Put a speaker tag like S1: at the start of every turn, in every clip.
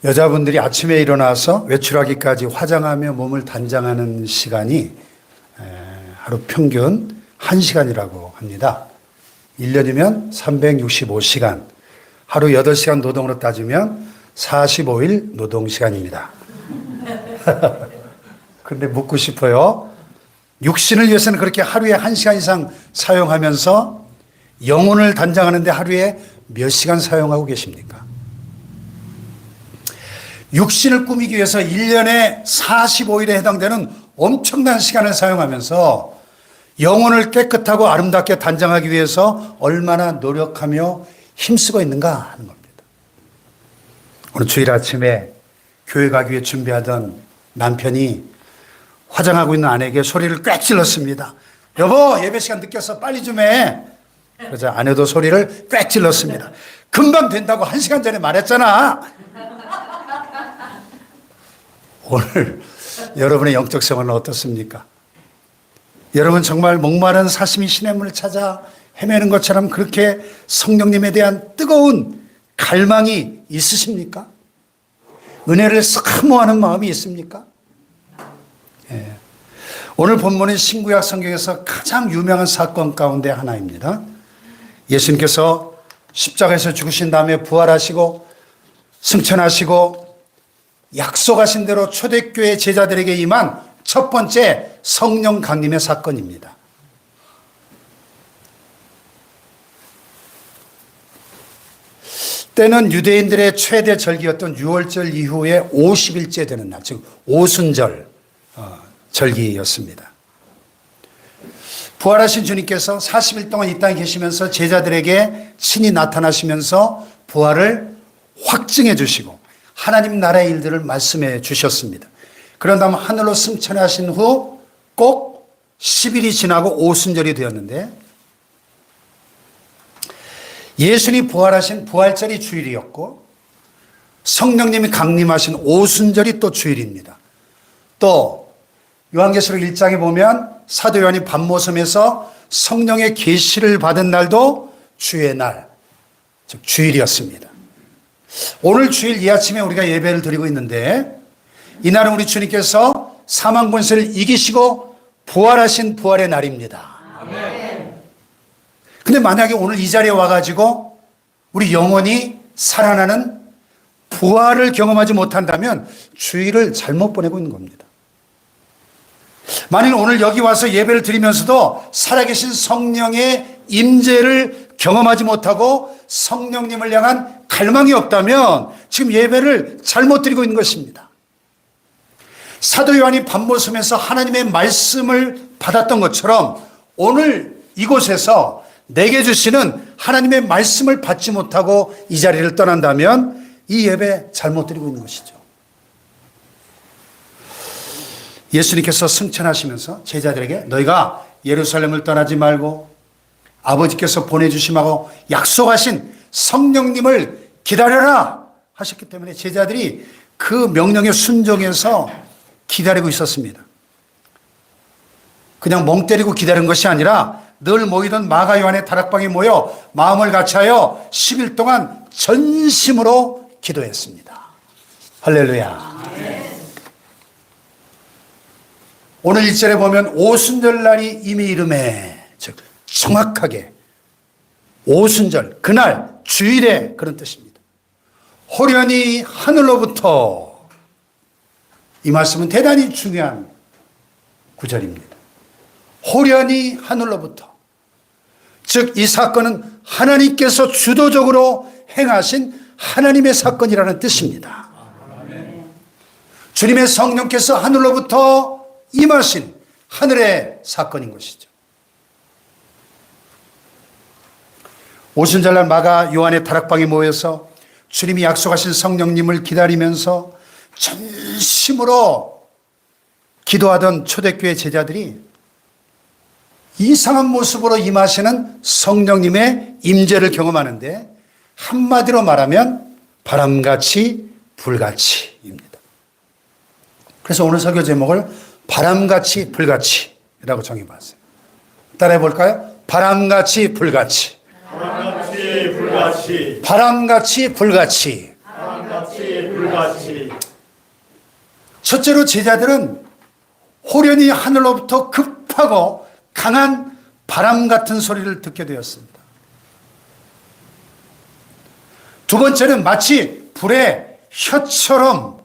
S1: 여자분들이 아침에 일어나서 외출하기까지 화장하며 몸을 단장하는 시간이 하루 평균 1시간이라고 합니다. 1년이면 365시간, 하루 8시간 노동으로 따지면 45일 노동시간입니다. 그런데 묻고 싶어요. 육신을 위해서는 그렇게 하루에 1시간 이상 사용하면서 영혼을 단장하는데 하루에 몇 시간 사용하고 계십니까? 육신을 꾸미기 위해서 1년에 45일에 해당되는 엄청난 시간을 사용하면서 영혼을 깨끗하고 아름답게 단장하기 위해서 얼마나 노력하며 힘쓰고 있는가 하는 겁니다. 오늘 주일 아침에 교회 가기 위해 준비하던 남편이 화장하고 있는 아내에게 소리를 꽥 질렀습니다. 여보, 예배 시간 늦겠어. 빨리 좀 해. 그러자 아내도 소리를 꽥 질렀습니다. 금방 된다고 1시간 전에 말했잖아. 오늘 여러분의 영적 생활은 어떻습니까? 여러분 정말 목마른 사심이 시냇물을 찾아 헤매는 것처럼 그렇게 성령님에 대한 뜨거운 갈망이 있으십니까? 은혜를 사모하는 마음이 있습니까? 예. 오늘 본문은 신구약 성경에서 가장 유명한 사건 가운데 하나입니다. 예수님께서 십자가에서 죽으신 다음에 부활하시고 승천하시고 약속하신 대로 초대교회 제자들에게 임한 첫 번째 성령 강림의 사건입니다. 때는 유대인들의 최대 절기였던 유월절 이후에 50일째 되는 날, 즉 오순절 절기였습니다. 부활하신 주님께서 40일 동안 이 땅에 계시면서 제자들에게 친히 나타나시면서 부활을 확증해 주시고 하나님 나라의 일들을 말씀해 주셨습니다. 그런 다음 하늘로 승천하신 후 꼭 10일이 지나고 오순절이 되었는데 예수님이 부활하신 부활절이 주일이었고 성령님이 강림하신 오순절이 또 주일입니다. 또 요한계시록 1장에 보면 사도 요한이 밤모섬에서 성령의 계시를 받은 날도 주의 날, 즉 주일이었습니다. 오늘 주일 이 아침에 우리가 예배를 드리고 있는데 이날은 우리 주님께서 사망 권세를 이기시고 부활하신 부활의 날입니다. 근데 만약에 오늘 이 자리에 와가지고 우리 영혼이 살아나는 부활을 경험하지 못한다면 주일을 잘못 보내고 있는 겁니다. 만일 오늘 여기 와서 예배를 드리면서도 살아계신 성령의 임재를 경험하지 못하고 성령님을 향한 갈망이 없다면 지금 예배를 잘못 드리고 있는 것입니다. 사도 요한이 밤모섬에서 하나님의 말씀을 받았던 것처럼 오늘 이곳에서 내게 주시는 하나님의 말씀을 받지 못하고 이 자리를 떠난다면 이 예배 잘못 드리고 있는 것이죠. 예수님께서 승천하시면서 제자들에게 너희가 예루살렘을 떠나지 말고 아버지께서 보내주심하고 약속하신 성령님을 기다려라 하셨기 때문에 제자들이 그 명령에 순종해서 기다리고 있었습니다. 그냥 멍 때리고 기다린 것이 아니라 늘 모이던 마가 요한의 다락방에 모여 마음을 같이하여 10일 동안 전심으로 기도했습니다. 할렐루야. 오늘 1절에 보면 오순절 날이 이미 이름에, 즉 정확하게 오순절, 그날 주일에 그런 뜻입니다. 호련히 하늘로부터, 이 말씀은 대단히 중요한 구절입니다. 호련히 하늘로부터, 즉 이 사건은 하나님께서 주도적으로 행하신 하나님의 사건이라는 뜻입니다. 주님의 성령께서 하늘로부터 임하신 하늘의 사건인 것이죠. 오순절날 마가 요한의 다락방에 모여서 주님이 약속하신 성령님을 기다리면서 전심으로 기도하던 초대교회 제자들이 이상한 모습으로 임하시는 성령님의 임재를 경험하는데 한마디로 말하면 바람같이 불같이입니다. 그래서 오늘 설교 제목을 바람같이 불같이라고 정해봤어요. 따라해 볼까요? 바람같이 불같이. 바람같이 불같이. 바람같이 불같이. 바람같이 불같이.
S2: 불같이.
S1: 첫째로 제자들은 호련히 하늘로부터 급하고 강한 바람 같은 소리를 듣게 되었습니다. 두 번째는 마치 불의 혀처럼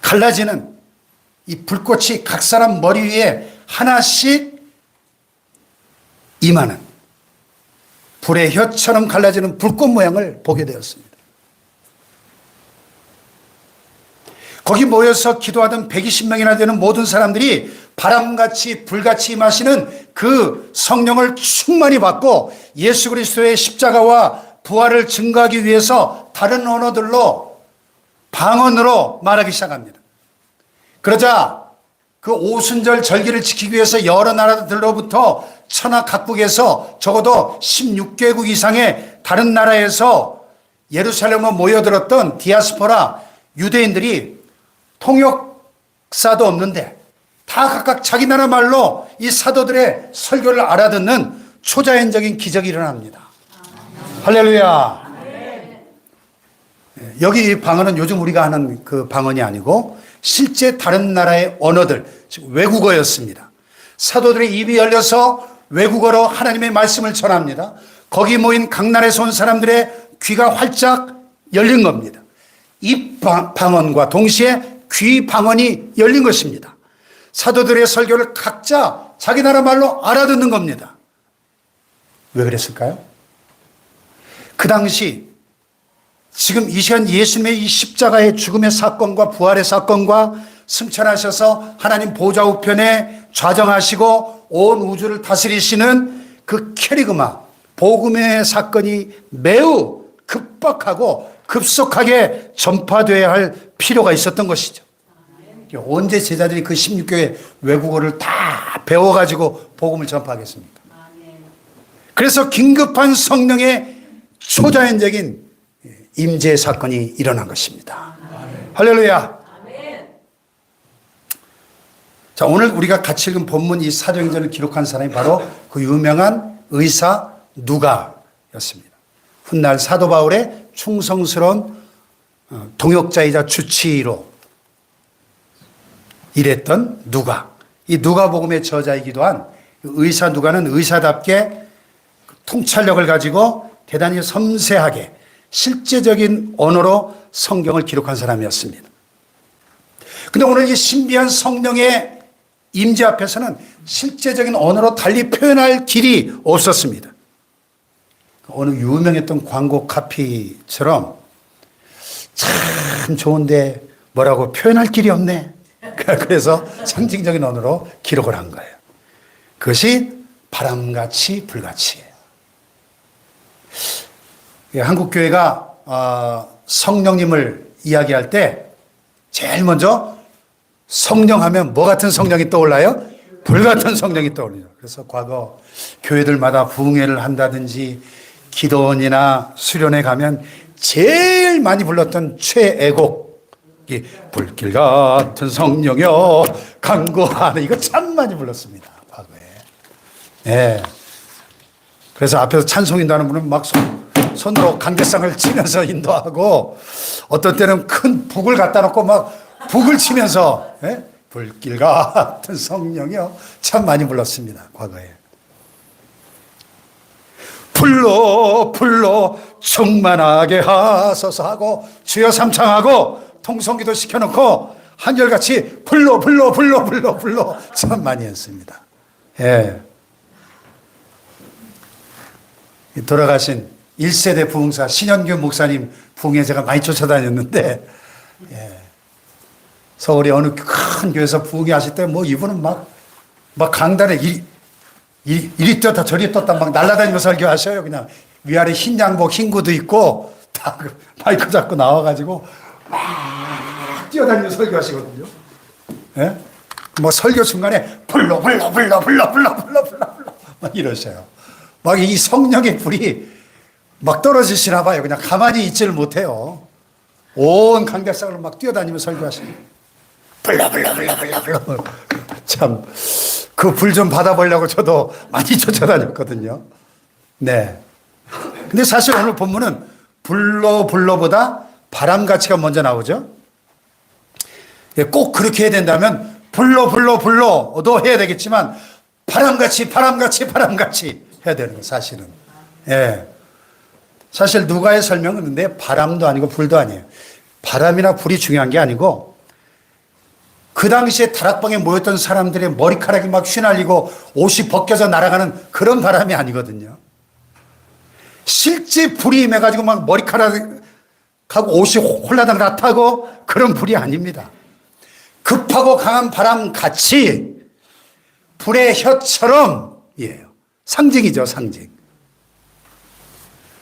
S1: 갈라지는 이 불꽃이 각 사람 머리 위에 하나씩 임하는 불의 혀처럼 갈라지는 불꽃 모양을 보게 되었습니다. 거기 모여서 기도하던 120명이나 되는 모든 사람들이 바람같이 불같이 임하시는 그 성령을 충만히 받고 예수 그리스도의 십자가와 부활을 증거하기 위해서 다른 언어들로 방언으로 말하기 시작합니다. 그러자 그 오순절 절기를 지키기 위해서 여러 나라들로부터 천하 각국에서 적어도 16개국 이상의 다른 나라에서 예루살렘에 모여들었던 디아스포라 유대인들이 통역사도 없는데 다 각각 자기 나라 말로 이 사도들의 설교를 알아듣는 초자연적인 기적이 일어납니다. 할렐루야. 여기 이 방언은 요즘 우리가 하는 그 방언이 아니고 실제 다른 나라의 언어들, 즉 외국어였습니다. 사도들의 입이 열려서 외국어로 하나님의 말씀을 전합니다. 거기 모인 각 나라에서 온 사람들의 귀가 활짝 열린 겁니다. 입 방언과 동시에 귀 방언이 열린 것입니다. 사도들의 설교를 각자 자기 나라 말로 알아듣는 겁니다. 왜 그랬을까요? 그 당시 지금 이 시간 예수님의 이 십자가의 죽음의 사건과 부활의 사건과 승천하셔서 하나님 보좌 우편에 좌정하시고 온 우주를 다스리시는 그 캐리그마 복음의 사건이 매우 급박하고 급속하게 전파되어야 할 필요가 있었던 것이죠. 언제 제자들이 그 16교의 외국어를 다 배워가지고 복음을 전파하겠습니까? 그래서 긴급한 성령의 초자연적인 임재 사건이 일어난 것입니다. 할렐루야. 자, 오늘 우리가 같이 읽은 본문 이 사도행전을 기록한 사람이 바로 그 유명한 의사 누가였습니다. 훗날 사도 바울의 충성스러운 동역자이자 주치의로 일했던 누가. 이 누가복음의 저자이기도 한 의사 누가는 의사답게 통찰력을 가지고 대단히 섬세하게 실제적인 언어로 성경을 기록한 사람이었습니다. 그런데 오늘 이 신비한 성령의 임재 앞에서는 실제적인 언어로 달리 표현할 길이 없었습니다. 어느 유명했던 광고 카피처럼 참 좋은데 뭐라고 표현할 길이 없네. 그래서 상징적인 언어로 기록을 한 거예요. 그것이 바람같이 불같이예요. 한국교회가 성령님을 이야기할 때 제일 먼저 성령하면 뭐 같은 성령이 떠올라요? 불 같은 성령이 떠올려요. 그래서 과거 교회들마다 부흥회를 한다든지 기도원이나 수련회 가면 제일 많이 불렀던 최애곡이 불길 같은 성령여 간구하네. 이거 참 많이 불렀습니다. 과거에. 네. 그래서 앞에서 찬송 인도하는 분은 막 손으로 간개상을 치면서 인도하고 어떤 때는 큰 북을 갖다 놓고 막 북을 치면서 불길 같은 성령이요 참 많이 불렀습니다. 과거에. 불러 충만하게 하소서 하고 주여 삼창하고 통성기도 시켜놓고 한결같이 불러 참 많이 했습니다. 예. 돌아가신 1세대 부흥사 신현규 목사님 부흥회 제가 많이 쫓아다녔는데 서울의 어느 큰 교회에서 부흥회 하실 때 뭐 이분은 막 강단에 이리 떴다 저리 떴다 막 날아다니면서 설교하셔요. 그냥 위아래 흰 양복 흰 구두 입고 다 그 마이크 잡고 나와가지고 막 뛰어다니면서 설교하시거든요. 예? 뭐 설교 중간에 불러 막 이러셔요. 막 이 성령의 불이 막 떨어지시나 봐요. 그냥 가만히 있지를 못해요. 온 강대상으로 막 뛰어다니면서 설교하시고 불러 참 그 불 좀 받아보려고 저도 많이 쫓아다녔거든요. 네. 근데 사실 오늘 본문은 불러보다 바람같이가 먼저 나오죠. 꼭 그렇게 해야 된다면 불러도 해야 되겠지만 바람같이 해야 되는 거 사실은. 예. 사실 누가의 설명은 근데 바람도 아니고 불도 아니에요. 바람이나 불이 중요한 게 아니고 그 당시에 다락방에 모였던 사람들의 머리카락이 막 휘날리고 옷이 벗겨져 날아가는 그런 바람이 아니거든요. 실제 불이 임해가지고 막 머리카락하고 옷이 홀라당 다 타고 그런 불이 아닙니다. 급하고 강한 바람 같이 불의 혀처럼이에요. 상징이죠, 상징.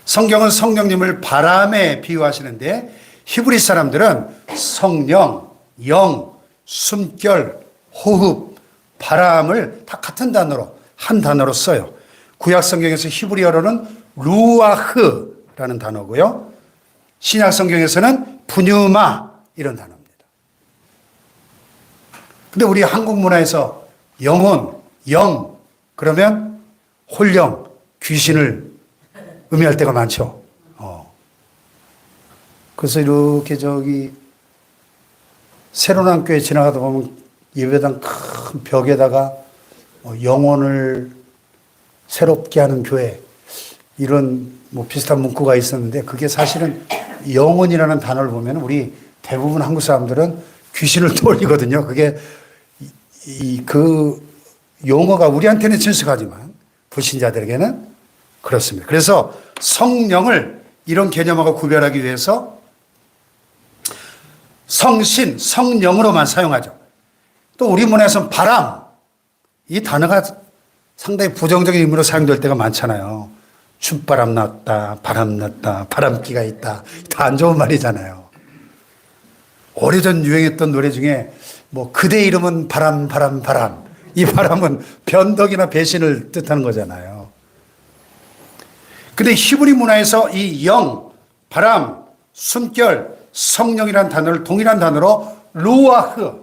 S1: 성경은 성령님을 바람에 비유하시는데 히브리 사람들은 성령, 영, 숨결, 호흡, 바람을 다 같은 단어로 한 단어로 써요. 구약 성경에서 히브리어로는 루아흐라는 단어고요. 신약 성경에서는 푸뉴마 이런 단어입니다. 근데 우리 한국 문화에서 영혼, 영 그러면 홀령, 귀신을 의미할 때가 많죠. 그래서 이렇게 새로운 교회 지나가다 보면 예배당 큰 벽에다가 영혼을 새롭게 하는 교회 이런 비슷한 문구가 있었는데 그게 사실은 영혼이라는 단어를 보면 우리 대부분 한국 사람들은 귀신을 떠올리거든요. 그게 그 용어가 우리한테는 친숙하지만 불신자들에게는 그렇습니다. 그래서 성령을 이런 개념하고 구별하기 위해서 성신, 성령으로만 사용하죠. 또 우리 문화에서는 바람, 이 단어가 상당히 부정적인 의미로 사용될 때가 많잖아요. 춤바람 났다, 바람 났다, 바람기가 있다. 다 안 좋은 말이잖아요. 오래전 유행했던 노래 중에 그대 이름은 바람. 이 바람은 변덕이나 배신을 뜻하는 거잖아요. 근데 히브리 문화에서 이 영, 바람, 숨결, 성령이라는 단어를 동일한 단어로 루아흐,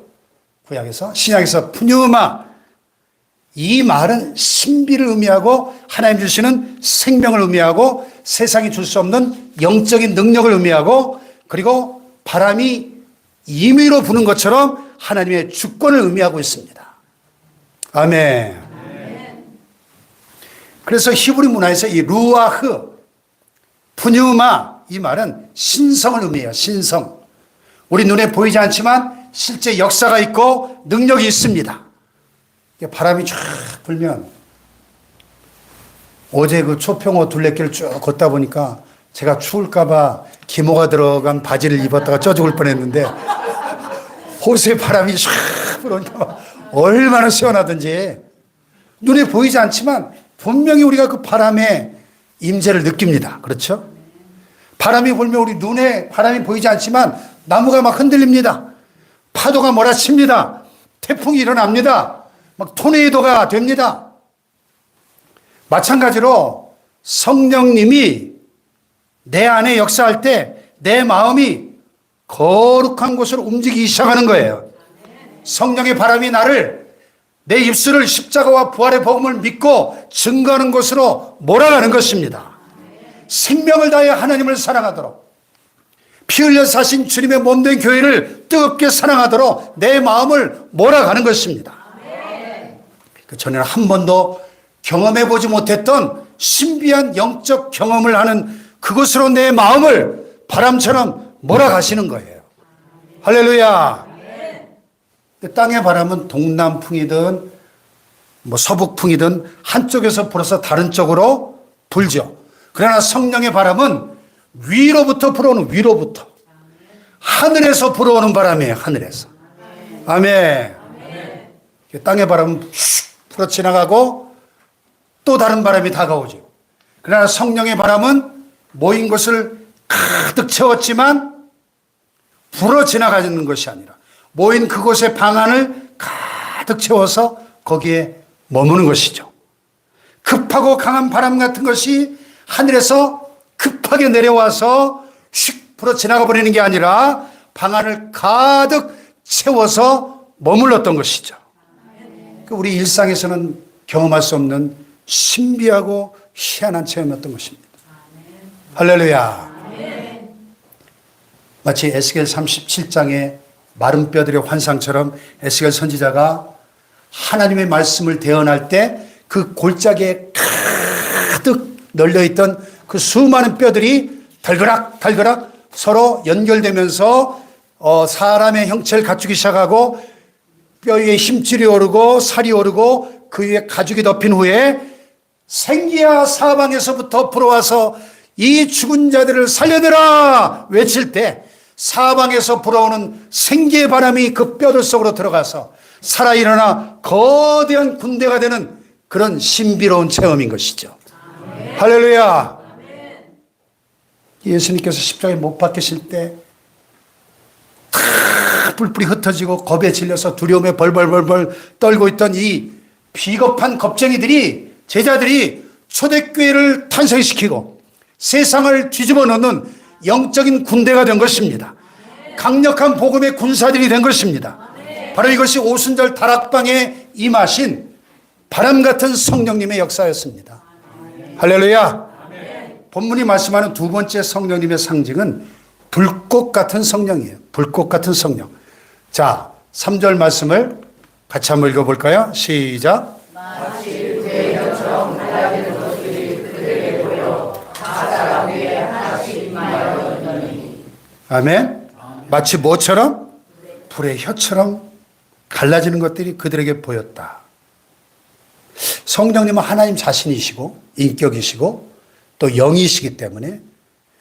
S1: 구약에서 신약에서 푸뉴마, 이 말은 신비를 의미하고 하나님 주시는 생명을 의미하고 세상이 줄 수 없는 영적인 능력을 의미하고 그리고 바람이 임의로 부는 것처럼 하나님의 주권을 의미하고 있습니다. 아멘. 그래서 히브리 문화에서 이 루아흐, 푸뉴마 이 말은 신성을 의미해요. 신성. 우리 눈에 보이지 않지만 실제 역사가 있고 능력이 있습니다. 바람이 쫙 불면 어제 그 초평호 둘레길을 쭉 걷다 보니까 제가 추울까봐 기모가 들어간 바지를 입었다가 쪄 죽을 뻔했는데 호수에 바람이 쫙 불어오니까 얼마나 시원하든지 눈에 보이지 않지만 분명히 우리가 그 바람의 임재를 느낍니다. 그렇죠? 바람이 불면 우리 눈에 바람이 보이지 않지만 나무가 막 흔들립니다. 파도가 몰아칩니다. 태풍이 일어납니다. 막 토네이도가 됩니다. 마찬가지로 성령님이 내 안에 역사할 때 내 마음이 거룩한 곳으로 움직이기 시작하는 거예요. 성령의 바람이 나를 내 입술을 십자가와 부활의 복음을 믿고 증거하는 곳으로 몰아가는 것입니다. 생명을 다해 하나님을 사랑하도록 피 흘려 사신 주님의 몸된 교회를 뜨겁게 사랑하도록 내 마음을 몰아가는 것입니다. 전에는 한 번도 경험해보지 못했던 신비한 영적 경험을 하는 그곳으로 내 마음을 바람처럼 몰아가시는 거예요. 할렐루야. 땅의 바람은 동남풍이든 서북풍이든 한쪽에서 불어서 다른 쪽으로 불죠. 그러나 성령의 바람은 위로부터 불어오는 위로부터 하늘에서 불어오는 바람이에요. 하늘에서. 아멘. 땅의 바람은 슉 불어 지나가고 또 다른 바람이 다가오죠. 그러나 성령의 바람은 모인 것을 가득 채웠지만 불어 지나가는 것이 아니라 모인 그곳의 방안을 가득 채워서 거기에 머무는 것이죠. 급하고 강한 바람 같은 것이 하늘에서 급하게 내려와서 휙 불어 지나가 버리는 게 아니라 방안을 가득 채워서 머물렀던 것이죠. 우리 일상에서는 경험할 수 없는 신비하고 희한한 체험이었던 것입니다. 할렐루야. 마치 에스겔 37장의 마른 뼈들의 환상처럼 에스겔 선지자가 하나님의 말씀을 대언할 때 그 골짜기에 가득 널려있던 그 수많은 뼈들이 달그락 서로 연결되면서 사람의 형체를 갖추기 시작하고 뼈 위에 힘줄이 오르고 살이 오르고 그 위에 가죽이 덮인 후에 생기야 사방에서부터 불어와서 이 죽은 자들을 살려내라 외칠 때 사방에서 불어오는 생기의 바람이 그 뼈들 속으로 들어가서 살아 일어나 거대한 군대가 되는 그런 신비로운 체험인 것이죠. 아멘. 할렐루야. 아멘. 예수님께서 십자가에 못 박히실 때 뿔뿔이 흩어지고 겁에 질려서 두려움에 벌벌 떨고 있던 이 비겁한 겁쟁이들이, 제자들이 초대교회를 탄생시키고 세상을 뒤집어 놓는 영적인 군대가 된 것입니다. 강력한 복음의 군사들이 된 것입니다. 바로 이것이 오순절 다락방에 임하신 바람 같은 성령님의 역사였습니다. 할렐루야. 본문이 말씀하는 두 번째 성령님의 상징은 불꽃 같은 성령이에요. 불꽃 같은 성령. 자, 3절 말씀을 같이 한번 읽어볼까요? 시작.
S2: 마치 대형처럼 달라지는 것들이 그들에게 보여 사자가 위에 하나씩 임하여 있더니.
S1: 아멘. 마치 뭐처럼? 불의 혀처럼 갈라지는 것들이 그들에게 보였다. 성령님은 하나님 자신이시고 인격이시고 또 영이시기 때문에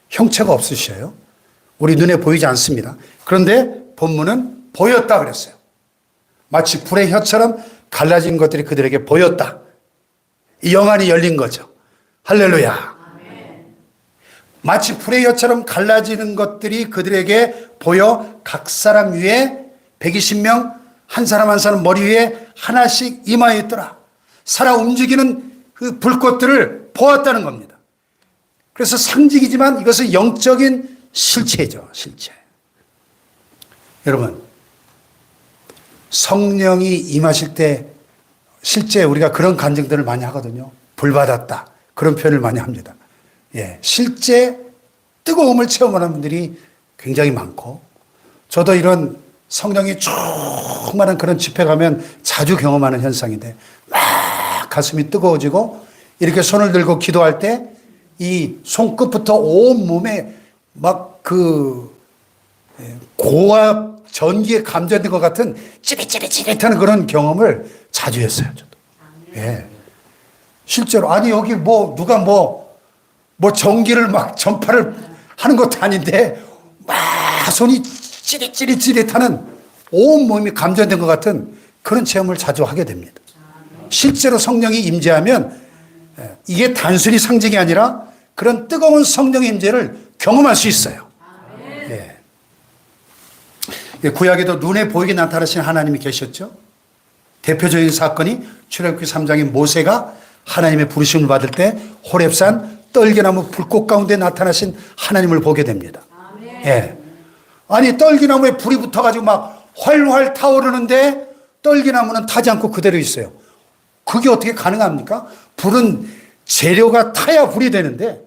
S1: 형체가 없으셔요. 우리 눈에 보이지 않습니다. 그런데 본문은 보였다 그랬어요. 마치 불의 혀처럼 갈라진 것들이 그들에게 보였다. 이 영안이 열린 거죠. 할렐루야. 마치 불의 혀처럼 갈라지는 것들이 그들에게 보여 각 사람 위에 120명 한 사람 한 사람 머리 위에 하나씩 임하여 있더라. 살아 움직이는 그 불꽃들을 보았다는 겁니다. 그래서 상징이지만 이것은 영적인 실체죠. 실체. 여러분, 성령이 임하실 때 실제 우리가 그런 간증들을 많이 하거든요. 불받았다. 그런 표현을 많이 합니다. 예, 실제 뜨거움을 체험하는 분들이 굉장히 많고, 저도 이런 성령이 충만한 그런 집회 가면 자주 경험하는 현상인데, 막 가슴이 뜨거워지고 이렇게 손을 들고 기도할 때 이 손끝부터 온 몸에 막 그 고압 전기에 감전된 것 같은 찌릿찌릿찌릿하는 그런 경험을 자주 했어요. 저도. 예. 실제로 아니 여기 뭐 누가 뭐 전기를 막 전파를 하는 것도 아닌데 막 손이 찌릿찌릿찌릿하는 온 몸이 감전된 것 같은 그런 체험을 자주 하게 됩니다. 실제로 성령이 임재하면 이게 단순히 상징이 아니라 그런 뜨거운 성령의 임재를 경험할 수 있어요. 예. 구약에도 눈에 보이게 나타나신 하나님이 계셨죠. 대표적인 사건이 출애굽기 3장인 모세가 하나님의 부르심을 받을 때 호렙산 떨기나무 불꽃 가운데 나타나신 하나님을 보게 됩니다. 예. 아니 떨기나무에 불이 붙어가지고 막 활활 타오르는데 떨기나무는 타지 않고 그대로 있어요. 그게 어떻게 가능합니까? 불은 재료가 타야 불이 되는데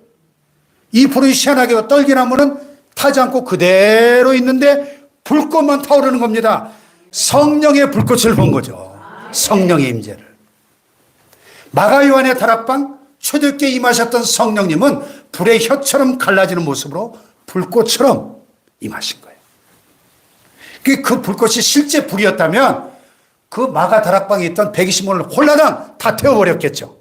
S1: 이 불은 희한하게 떨기나무는 타지 않고 그대로 있는데 불꽃만 타오르는 겁니다. 성령의 불꽃을 본 거죠. 성령의 임재를. 마가요한의 다락방 초대교회에 임하셨던 성령님은 불의 혀처럼 갈라지는 모습으로 불꽃처럼 임하신 거예요. 그 불꽃이 실제 불이었다면 그 마가 다락방에 있던 120명을 홀라당 다 태워버렸겠죠.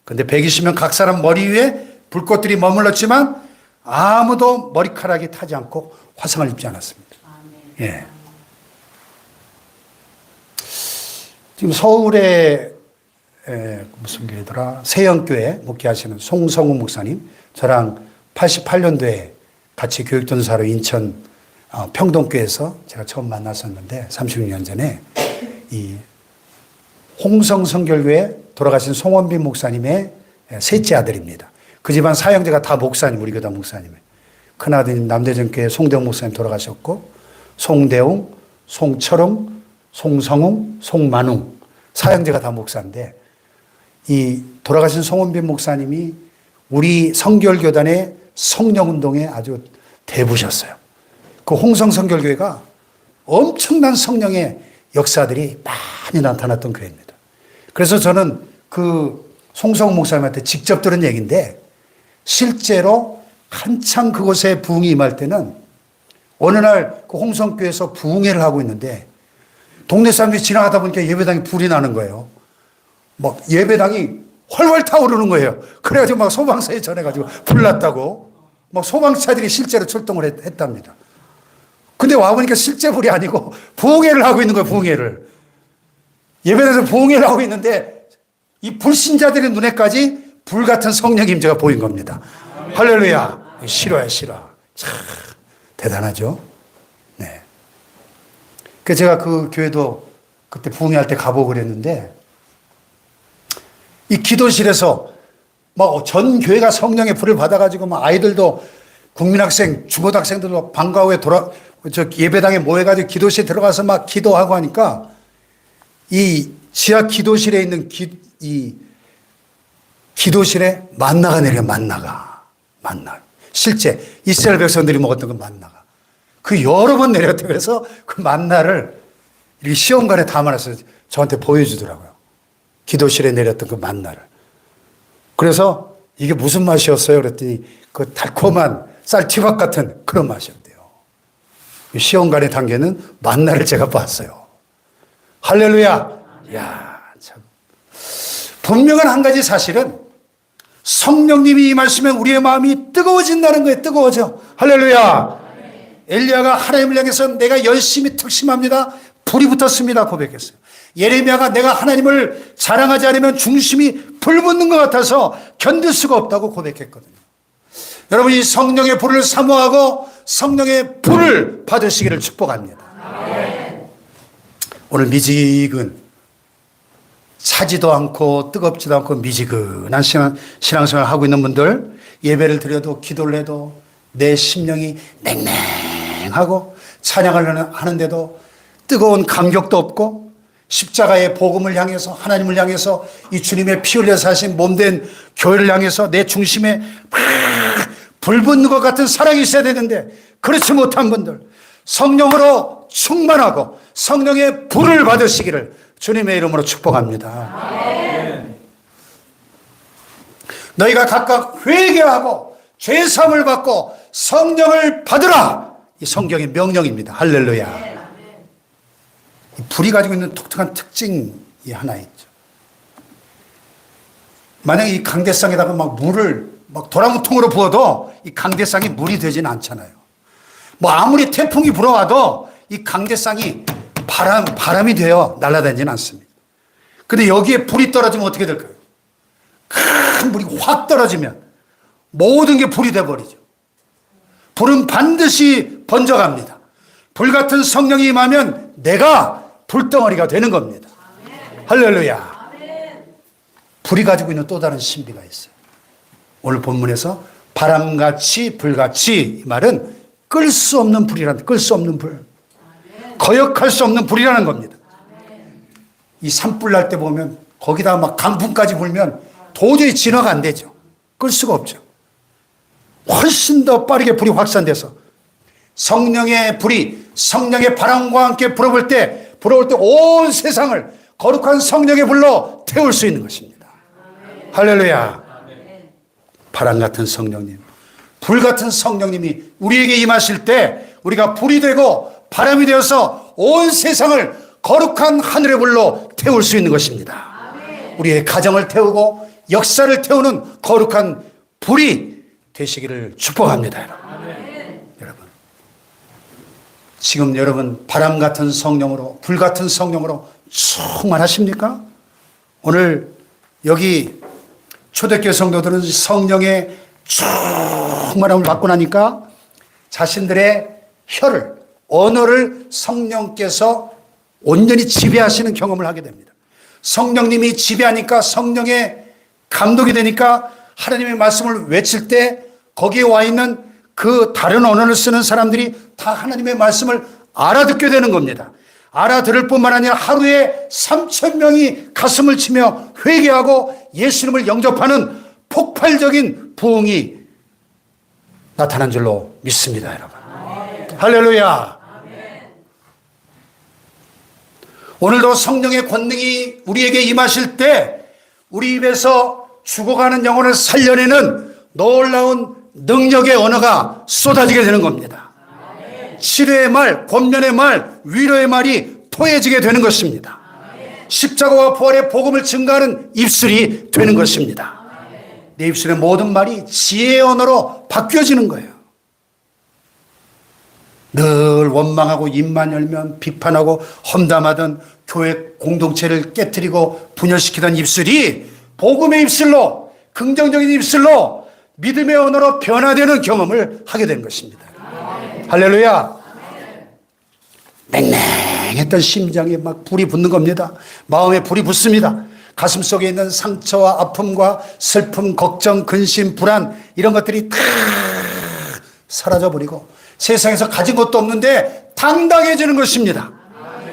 S1: 그런데 120명 각 사람 머리 위에 불꽃들이 머물렀지만 아무도 머리카락이 타지 않고 화상을 입지 않았습니다. 예. 지금 서울에 무슨 교회더라? 세영교회 목회하시는 송성훈 목사님, 저랑 88년도에 같이 교육전사로 인천 평동교회에서 제가 처음 만났었는데 36년 전에 이 홍성 성결교회 돌아가신 송원빈 목사님의 셋째 아들입니다. 그 집안 사형제가 다 목사님, 우리 교단 목사님이에요. 큰아드님 남대전교회 송대웅 목사님 돌아가셨고 송대웅, 송철웅, 송성웅, 송만웅 사형제가 다 목사인데 이 돌아가신 송원빈 목사님이 우리 성결교단의 성령운동에 아주 대부셨어요. 그 홍성성결교회가 엄청난 성령의 역사들이 많이 나타났던 교회입니다. 그래서 저는 그 송성훈 목사님한테 직접 들은 얘기인데 실제로 한창 그곳에 부흥이 임할 때는 어느 날 그 홍성교회에서 부흥회를 하고 있는데 동네 사람들이 지나가다 보니까 예배당에 불이 나는 거예요. 막 예배당이 훨훨 타오르는 거예요. 그래가지고 막 소방서에 전해가지고 불났다고 막 소방차들이 실제로 출동을 했답니다. 근데 와보니까 실제 불이 아니고 부흥회를 하고 있는 거예요. 부흥회를. 예배당에서 부흥회를 하고 있는데 이 불신자들의 눈에까지 불같은 성령의 임재가 보인 겁니다. 할렐루야. 실화야, 실화. 참 대단하죠. 네. 그 제가 그 교회도 그때 부흥회 할 때 가보고 그랬는데 이 기도실에서 막 전 교회가 성령의 불을 받아가지고 막 아이들도 국민학생, 중고등학생들도 방과 후에 예배당에 모여가지고 기도실에 들어가서 막 기도하고 하니까 이 지하 기도실에 있는 이 기도실에 만나가 내려 만나. 실제 이스라엘 백성들이 먹었던 그 만나가. 그 여러 번 내렸대. 그래서 그 만나를 이 시험관에 담아놔서 저한테 보여주더라고요. 기도실에 내렸던 그 만나를. 그래서 이게 무슨 맛이었어요? 그랬더니 그 달콤한 쌀티밥 같은 그런 맛이었대요. 시험관에 담겨있는 만나를 제가 봤어요. 할렐루야. 야, 참. 분명한 한 가지 사실은 성령님이 임하시면 우리의 마음이 뜨거워진다는 거예요. 뜨거워져. 할렐루야. 엘리야가 하나님을 향해서 내가 열심히 특심합니다. 불이 붙었습니다. 고백했어요. 예레미야가 내가 하나님을 자랑하지 않으면 중심이 불붙는 것 같아서 견딜 수가 없다고 고백했거든요. 여러분 이 성령의 불을 사모하고 성령의 불을 받으시기를 축복합니다. 오늘 미지근 차지도 않고 뜨겁지도 않고 미지근한 신앙생활을 하고 있는 분들 예배를 드려도 기도를 해도 내 심령이 냉랭하고 찬양을 하는데도 뜨거운 감격도 없고 십자가의 복음을 향해서 하나님을 향해서 이 주님의 피 흘려서 하신 몸된 교회를 향해서 내 중심에 불붙는 것 같은 사랑이 있어야 되는데 그렇지 못한 분들 성령으로 충만하고 성령의 불을 받으시기를 주님의 이름으로 축복합니다. 너희가 각각 회개하고 죄사함을 받고 성령을 받으라. 이 성경의 명령입니다. 할렐루야. 이 불이 가지고 있는 독특한 특징이 하나 있죠. 만약에 이 강대상에다가 막 물을 막 도랑통으로 부어도 이 강대상이 물이 되지는 않잖아요. 뭐 아무리 태풍이 불어와도 이 강대상이 바람이 되어 날아다니지는 않습니다. 근데 여기에 불이 떨어지면 어떻게 될까요? 큰 불이 확 떨어지면 모든 게 불이 돼버리죠. 불은 반드시 번져갑니다. 불 같은 성령이 임하면 내가 불덩어리가 되는 겁니다. 할렐루야. 불이 가지고 있는 또 다른 신비가 있어요. 오늘 본문에서 바람같이 불같이 이 말은 끌 수 없는 불이라는 끌 수 없는 불. 거역할 수 없는 불이라는 겁니다. 이 산불 날 때 보면 거기다 막 강풍까지 불면 도저히 진화가 안 되죠. 끌 수가 없죠. 훨씬 더 빠르게 불이 확산돼서 성령의 불이 성령의 바람과 함께 불어올 때 온 세상을 거룩한 성령의 불로 태울 수 있는 것입니다. 할렐루야. 바람 같은 성령님, 불 같은 성령님이 우리에게 임하실 때 우리가 불이 되고 바람이 되어서 온 세상을 거룩한 하늘의 불로 태울 수 있는 것입니다. 우리의 가정을 태우고 역사를 태우는 거룩한 불이 되시기를 축복합니다. 여러분, 지금 여러분 바람 같은 성령으로 불 같은 성령으로 충만하십니까? 오늘 여기 초대교회 성도들은 성령의 충만함을 받고 나니까 자신들의 혀를 언어를 성령께서 온전히 지배하시는 경험을 하게 됩니다. 성령님이 지배하니까 성령의 감독이 되니까 하나님의 말씀을 외칠 때 거기에 와 있는 그 다른 언어를 쓰는 사람들이 다 하나님의 말씀을 알아듣게 되는 겁니다. 알아들을 뿐만 아니라 하루에 3,000명이 가슴을 치며 회개하고 예수님을 영접하는 폭발적인 부흥이 나타난 줄로 믿습니다, 여러분. 할렐루야. 오늘도 성령의 권능이 우리에게 임하실 때 우리 입에서 죽어가는 영혼을 살려내는 놀라운 능력의 언어가 쏟아지게 되는 겁니다. 치료의 말, 권면의 말, 위로의 말이 토해지게 되는 것입니다. 십자가와 부활의 복음을 증거하는 입술이 되는 것입니다. 내 입술의 모든 말이 지혜의 언어로 바뀌어지는 거예요. 늘 원망하고 입만 열면 비판하고 험담하던 교회 공동체를 깨뜨리고 분열시키던 입술이 복음의 입술로, 긍정적인 입술로 믿음의 언어로 변화되는 경험을 하게 된 것입니다. 할렐루야. 냉랭했던 심장에 막 불이 붙는 겁니다. 마음에 불이 붙습니다. 가슴 속에 있는 상처와 아픔과 슬픔, 걱정, 근심, 불안 이런 것들이 다 사라져버리고 세상에서 가진 것도 없는데 당당해지는 것입니다.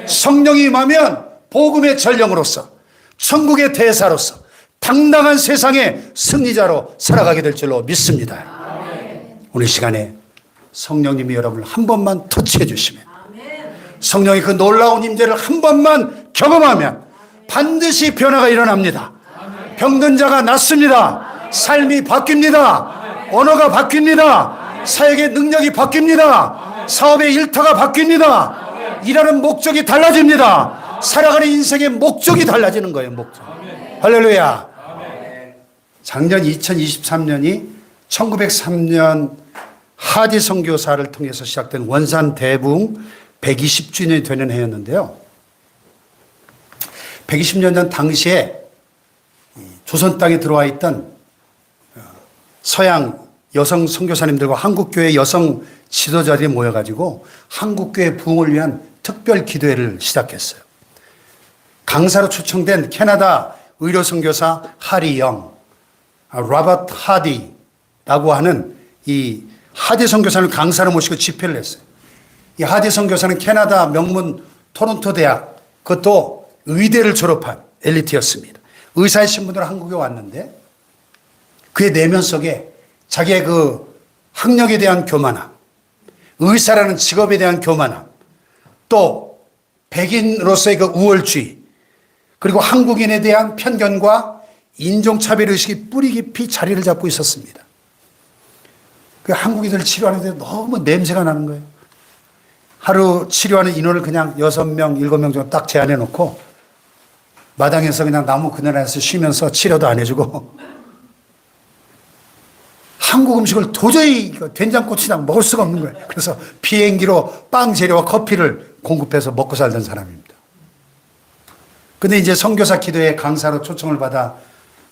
S1: 성령이 임하면 복음의 전령으로서 천국의 대사로서 당당한 세상의 승리자로 살아가게 될 줄로 믿습니다. 오늘 시간에 성령님이 여러분을 한 번만 터치해 주시면, 성령의 그 놀라운 임재를 한 번만 경험하면 반드시 변화가 일어납니다. 병든 자가 낫습니다. 삶이 바뀝니다. 언어가 바뀝니다. 사역의 능력이 바뀝니다. 사업의 일터가 바뀝니다. 일하는 목적이 달라집니다. 살아가는 인생의 목적이 달라지는 거예요. 목적. 할렐루야. 작년 2023년이 1903년 하디 선교사를 통해서 시작된 원산 대붕 120주년이 되는 해였는데요. 120년 전 당시에 조선 땅에 들어와 있던 서양 여성 선교사님들과 한국교회 여성 지도자들이 모여가지고 한국교회 부흥을 위한 특별 기도회를 시작했어요. 강사로 초청된 캐나다 의료 선교사 하리 영, 로버트 하디라고 하는 이 하디 선교사를 강사로 모시고 집회를 했어요. 이 하디 선교사는 캐나다 명문 토론토 대학, 그것도 의대를 졸업한 엘리트였습니다. 의사의 신분으로 한국에 왔는데 그의 내면 속에 자기의 그 학력에 대한 교만함, 의사라는 직업에 대한 교만함, 또 백인으로서의 그 우월주의, 그리고 한국인에 대한 편견과 인종차별의식이 뿌리 깊이 자리를 잡고 있었습니다. 그 한국인들을 치료하는데 너무 냄새가 나는 거예요. 하루 치료하는 인원을 그냥 6명, 7명 정도 딱 제한해 놓고 마당에서 그냥 나무 그늘 안에서 쉬면서 치료도 안 해주고 한국 음식을 도저히 된장꼬치랑 먹을 수가 없는 거예요. 그래서 비행기로 빵 재료와 커피를 공급해서 먹고 살던 사람입니다. 근데 이제 선교사 기도회 강사로 초청을 받아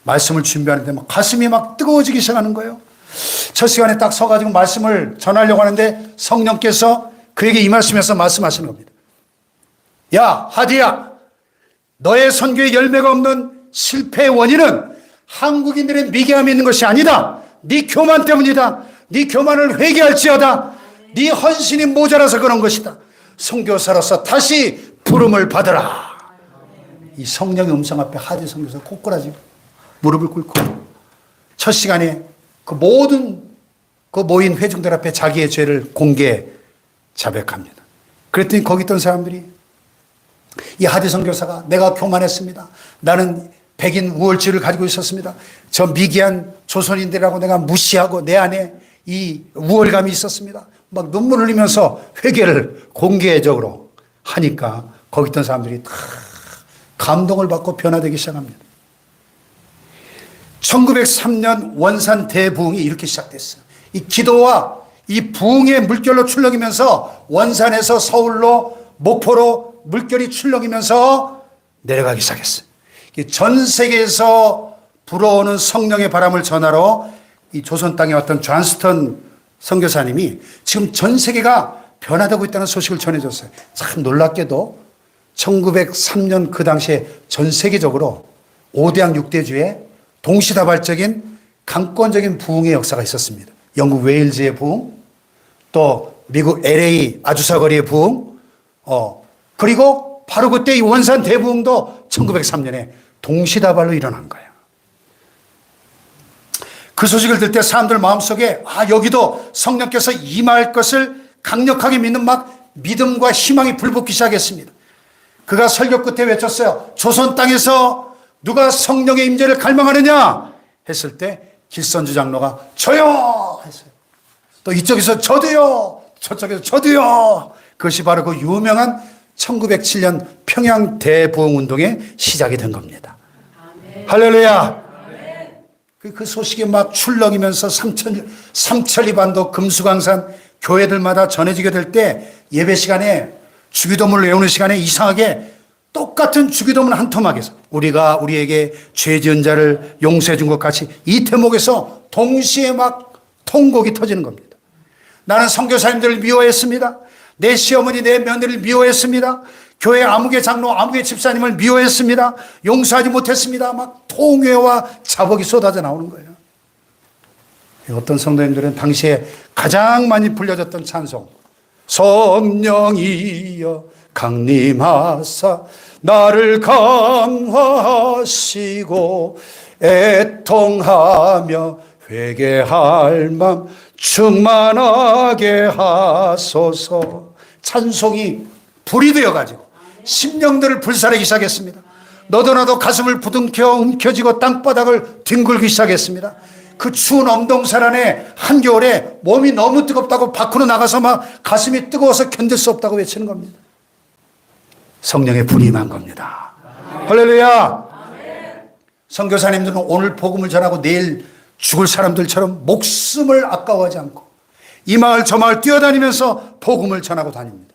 S1: 말씀을 준비하는데 막 가슴이 막 뜨거워지기 시작하는 거예요. 첫 시간에 딱 서가지고 말씀을 전하려고 하는데 성령께서 그에게 임하시면서 말씀하시는 겁니다. 야, 하디야, 너의 선교에 열매가 없는 실패의 원인은 한국인들의 미개함이 있는 것이 아니다. 네 교만 때문이다. 네 교만을 회개할지어다. 네 헌신이 모자라서 그런 것이다. 선교사로서 다시 부름을 받으라. 이 성령의 음성 앞에 하디 선교사 꼬꾸라지고 무릎을 꿇고 첫 시간에 그 모든 그 모인 회중들 앞에 자기의 죄를 공개 자백합니다. 그랬더니 거기 있던 사람들이 이 하디 선교사가 내가 교만했습니다. 나는 백인 우월주의를 가지고 있었습니다. 저 미개한 조선인들이라고 내가 무시하고 내 안에 이 우월감이 있었습니다. 막 눈물 흘리면서 회개를 공개적으로 하니까 거기 있던 사람들이 다 감동을 받고 변화되기 시작합니다. 1903년 원산 대부흥이 이렇게 시작됐어요. 이 기도와 이 부흥의 물결로 출렁이면서 원산에서 서울로 목포로 물결이 출렁이면서 내려가기 시작했어요. 전 세계에서 불어오는 성령의 바람을 전하러 이 조선 땅에 왔던 존스턴 선교사님이 지금 전 세계가 변화되고 있다는 소식을 전해줬어요. 참 놀랍게도 1903년 그 당시에 전 세계적으로 5대양 6대주에 동시다발적인 강권적인 부흥의 역사가 있었습니다. 영국 웨일즈의 부흥, 또 미국 LA 아주사거리의 부흥, 그리고 바로 그때 이 원산 대부흥도 1903년에 동시다발로 일어난 거예요. 그 소식을 들 때 사람들 마음속에 여기도 성령께서 임할 것을 강력하게 믿는 막 믿음과 희망이 불붙기 시작했습니다. 그가 설교 끝에 외쳤어요. 조선 땅에서 누가 성령의 임재를 갈망하느냐 했을 때 길선주 장로가 저요 했어요. 또 이쪽에서 저도요, 저쪽에서 저도요. 그것이 바로 그 유명한 1907년 평양 대부흥운동의 시작이 된 겁니다. 아멘. 할렐루야. 아멘. 그 소식이 막 출렁이면서 삼천리반도 금수강산 교회들마다 전해지게 될 때 예배 시간에 주기도문을 외우는 시간에 이상하게 똑같은 주기도문 한 토막에서 우리가 우리에게 죄 지은 자를 용서해 준 것 같이 이 대목에서 동시에 막 통곡이 터지는 겁니다. 나는 선교사님들을 미워했습니다. 내 시어머니, 내 며느리를 미워했습니다. 교회 아무개 장로, 아무개 집사님을 미워했습니다. 용서하지 못했습니다. 막 통회와 자복이 쏟아져 나오는 거예요. 어떤 성도님들은 당시에 가장 많이 불려졌던 찬송, 성령이여 강림하사 나를 강화하시고 애통하며 회개할 맘 충만하게 하소서. 찬송이 불이 되어가지고 심령들을 불살르기 시작했습니다. 너도 나도 가슴을 부둥켜 움켜쥐고 땅바닥을 뒹굴기 시작했습니다. 그 추운 엄동산 안에 한겨울에 몸이 너무 뜨겁다고 밖으로 나가서 막 가슴이 뜨거워서 견딜 수 없다고 외치는 겁니다. 성령의 불이 임한 겁니다. 할렐루야. 선교사님들은 오늘 복음을 전하고 내일 죽을 사람들처럼 목숨을 아까워하지 않고 이 마을 저 마을 뛰어다니면서 복음을 전하고 다닙니다.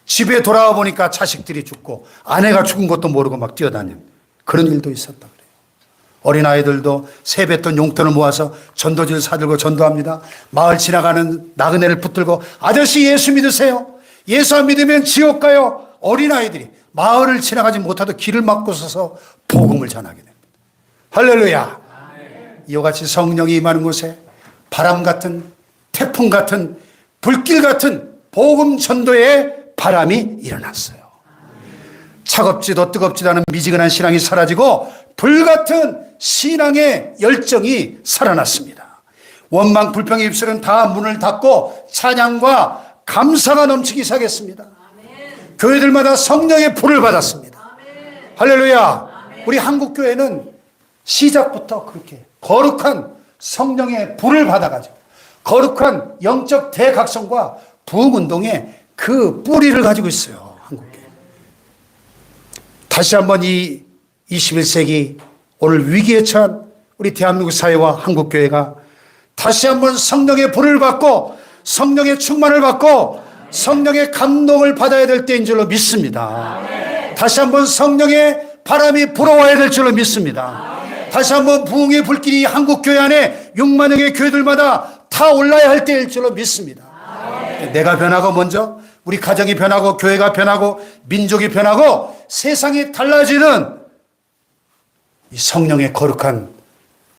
S1: 집에 돌아와 보니까 자식들이 죽고 아내가 죽은 것도 모르고 막 뛰어다니는 그런 일도 있었다 그래요. 어린아이들도 세뱃돈 용돈을 모아서 전도지를 사들고 전도합니다. 마을 지나가는 나그네를 붙들고 아저씨 예수 믿으세요. 예수 안 믿으면 지옥 가요. 어린아이들이 마을을 지나가지 못하도 길을 막고 서서 복음을 전하게 됩니다. 할렐루야. 이와 같이 성령이 임하는 곳에 바람 같은 태풍 같은 불길 같은 복음 전도의 바람이 일어났어요. 차갑지도 뜨겁지도 않은 미지근한 신앙이 사라지고 불같은 신앙의 열정이 살아났습니다. 원망 불평의 입술은 다 문을 닫고 찬양과 감사가 넘치기 시작했습니다. 아멘. 교회들마다 성령의 불을 받았습니다. 아멘. 할렐루야. 아멘. 우리 한국교회는 시작부터 그렇게 거룩한 성령의 불을 받아가지고 거룩한 영적 대각성과 부흥운동의 그 뿌리를 가지고 있어요. 한국교회. 다시 한번 이 21세기 오늘 위기에 처한 우리 대한민국 사회와 한국교회가 다시 한번 성령의 불을 받고 성령의 충만을 받고 성령의 감동을 받아야 될 때인 줄로 믿습니다. 다시 한번 성령의 바람이 불어와야 될 줄로 믿습니다. 다시 한번 부흥의 불길이 한국교회 안에 6만여개 교회들마다 타올라야 할 때일 줄로 믿습니다. 내가 변하고 먼저 우리 가정이 변하고 교회가 변하고 민족이 변하고 세상이 달라지는 이 성령의 거룩한